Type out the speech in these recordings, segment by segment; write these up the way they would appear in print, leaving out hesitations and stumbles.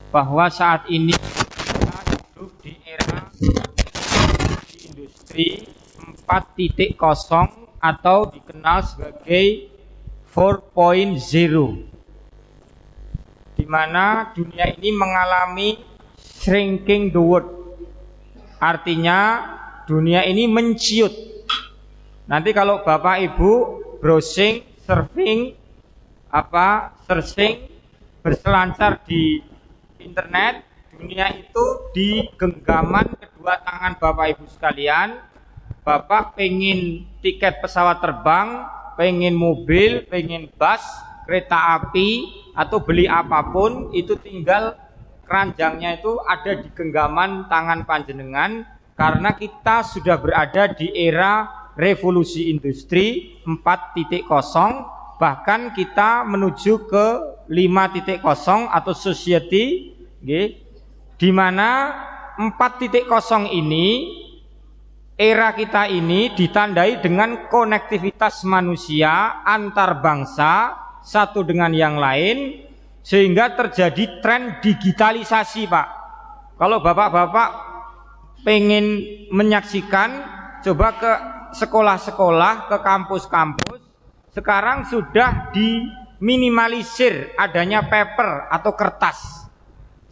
bahwa saat ini kita hidup di era industri 4.0 atau dikenal sebagai 4.0, di mana dunia ini mengalami shrinking the world. Artinya dunia ini menciut. Nanti kalau Bapak Ibu browsing, surfing, searching, berselancar di internet, dunia itu di genggaman kedua tangan Bapak Ibu sekalian. Bapak pengen tiket pesawat terbang, pengen mobil, pengen bus, kereta api, atau beli apapun, itu tinggal keranjangnya itu ada di genggaman tangan panjenengan, karena kita sudah berada di era revolusi industri 4.0, bahkan kita menuju ke 5.0 atau society, di mana 4.0 ini, era kita ini ditandai dengan konektivitas manusia antar bangsa satu dengan yang lain, sehingga terjadi tren digitalisasi, Pak. Kalau bapak-bapak pengen menyaksikan, coba ke sekolah-sekolah, ke kampus-kampus, sekarang sudah diminimalisir adanya paper atau kertas.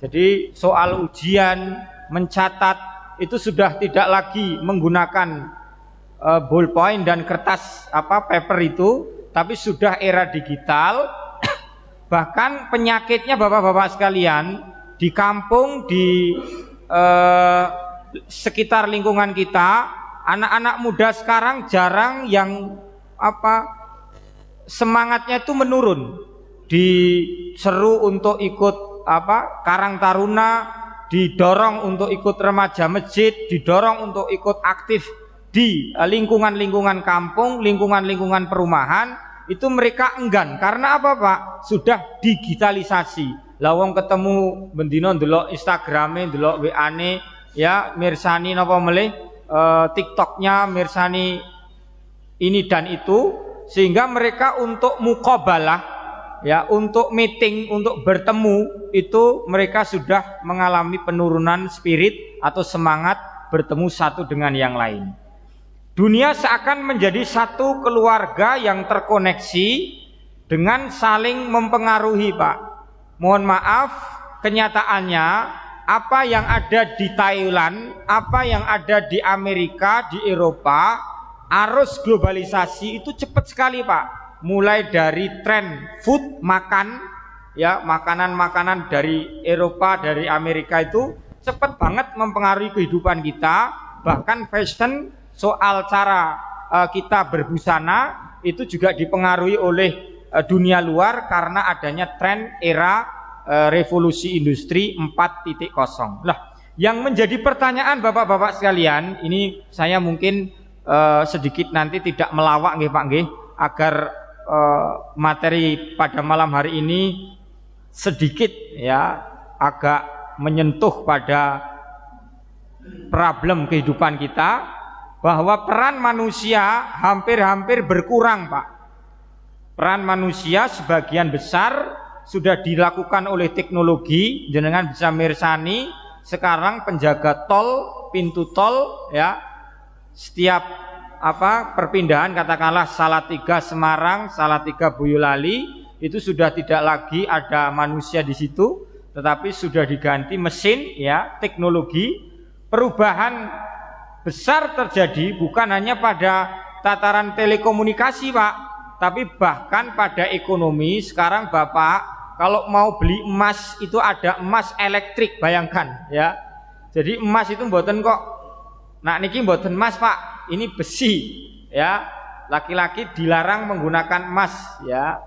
Jadi soal ujian, mencatat, itu sudah tidak lagi menggunakan ballpoint dan kertas paper itu, tapi sudah era digital. Bahkan penyakitnya bapak-bapak sekalian, di kampung, di sekitar lingkungan kita, anak-anak muda sekarang jarang yang semangatnya itu menurun, diseru untuk ikut Karang Taruna, didorong untuk ikut remaja masjid, didorong untuk ikut aktif di lingkungan-lingkungan kampung, lingkungan-lingkungan perumahan, itu mereka enggan. Karena apa, Pak? Sudah digitalisasi. Lawang ketemu bendino ndelok Instagrame, ndelok WA-ne, ya mirsani napa melih TikToknya, mirsani ini dan itu, sehingga mereka untuk muqabalah, ya, untuk meeting, untuk bertemu, itu mereka sudah mengalami penurunan spirit atau semangat bertemu satu dengan yang lain. Dunia seakan menjadi satu keluarga yang terkoneksi dengan saling mempengaruhi, Pak. Mohon maaf, kenyataannya apa yang ada di Thailand, apa yang ada di Amerika, di Eropa, arus globalisasi itu cepat sekali, Pak. Mulai dari tren food, makan, ya, makanan-makanan dari Eropa, dari Amerika itu cepat banget mempengaruhi kehidupan kita. Bahkan fashion, soal cara kita berbusana itu juga dipengaruhi oleh dunia luar karena adanya tren era revolusi industri 4.0. Lah, yang menjadi pertanyaan bapak-bapak sekalian, ini saya mungkin sedikit nanti tidak melawak nggih Pak nggih, agar materi pada malam hari ini sedikit ya agak menyentuh pada problem kehidupan kita, bahwa peran manusia hampir-hampir berkurang, Pak. Peran manusia sebagian besar sudah dilakukan oleh teknologi. Jenengan bisa mirsani sekarang penjaga tol, pintu tol, ya, setiap perpindahan, katakanlah Salatiga Semarang, Salatiga Boyolali, itu sudah tidak lagi ada manusia di situ, tetapi sudah diganti mesin, ya, teknologi. Perubahan besar terjadi bukan hanya pada tataran telekomunikasi, Pak, tapi bahkan pada ekonomi. Sekarang Bapak kalau mau beli emas itu ada emas elektrik, bayangkan, ya. Jadi emas itu mboten kok, nak niki mboten emas, Pak, ini besi, ya. Laki-laki dilarang menggunakan emas, ya.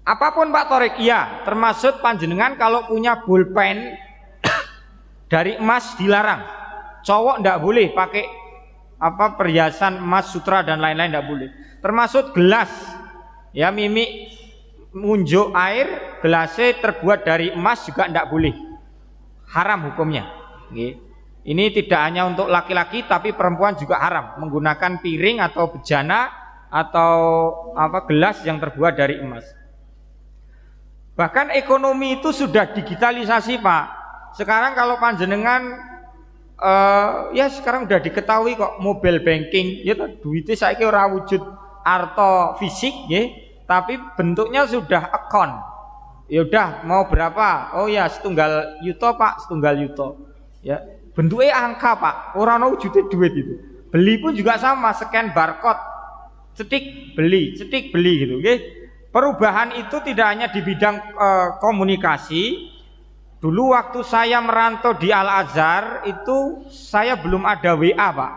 Apapun Pak Torik, ya, termasuk panjenengan kalau punya pulpen dari emas dilarang. Cowok ndak boleh pakai perhiasan emas, sutra dan lain-lain, ndak boleh. Termasuk gelas, ya, mimik ngunjuk air, gelasnya terbuat dari emas juga ndak boleh. Haram hukumnya. Ini tidak hanya untuk laki-laki, tapi perempuan juga haram menggunakan piring atau bejana atau gelas yang terbuat dari emas. Bahkan ekonomi itu sudah digitalisasi Pak. Sekarang kalau panjenengan ya sekarang udah diketahui kok mobile banking, ya duitnya saiki ora wujud arto fisik ya, tapi bentuknya sudah account. Ya udah mau berapa? Oh ya setunggal yuto Pak, setunggal yuto. Ya, bentuknya angka Pak, orang wujudnya duit itu. Beli pun juga sama, scan barcode, cetik beli gitu, okay? Perubahan itu tidak hanya di bidang komunikasi. Dulu waktu saya merantau di Al-Azhar itu saya belum ada WA Pak,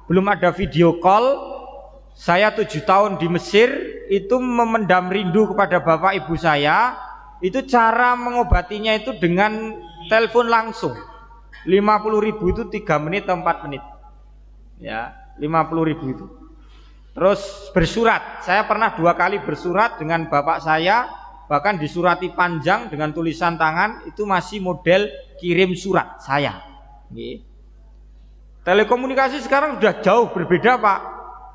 belum ada video call. Saya 7 tahun di Mesir itu memendam rindu kepada bapak ibu saya. Itu cara mengobatinya itu dengan telepon langsung. 50.000 itu 3 menit atau 4 menit. Ya, 50.000 itu. Terus bersurat. Saya pernah 2 kali bersurat dengan bapak saya. Bahkan disurati panjang dengan tulisan tangan, itu masih model kirim surat saya. Telekomunikasi sekarang sudah jauh berbeda Pak.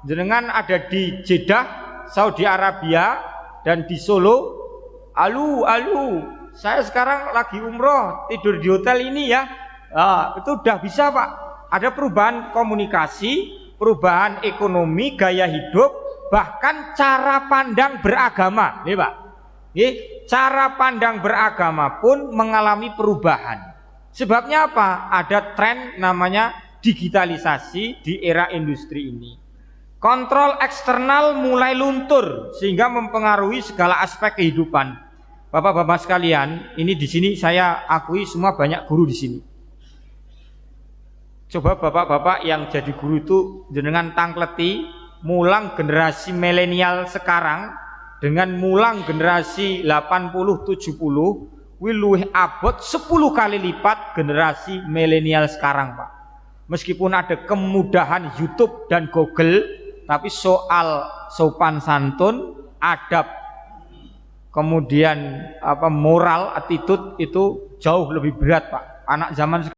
Jenengan ada di Jeddah, Saudi Arabia, dan di Solo. Alu, saya sekarang lagi umroh, tidur di hotel ini ya. Itu udah bisa Pak. Ada perubahan komunikasi, perubahan ekonomi, gaya hidup, bahkan cara pandang beragama, nih Pak. Cara pandang beragama pun mengalami perubahan. Sebabnya apa? Ada tren namanya digitalisasi di era industri ini. Kontrol eksternal mulai luntur sehingga mempengaruhi segala aspek kehidupan. Bapak-bapak sekalian, ini di sini saya akui semua banyak guru di sini. Coba bapak-bapak yang jadi guru itu jenengan tangkleti mulang generasi milenial sekarang dengan mulang generasi 80-70 luwih abot 10 kali lipat generasi milenial sekarang Pak. Meskipun ada kemudahan YouTube dan Google, tapi soal sopan santun, adab, kemudian moral, attitude itu jauh lebih berat Pak. Anak zaman sekarang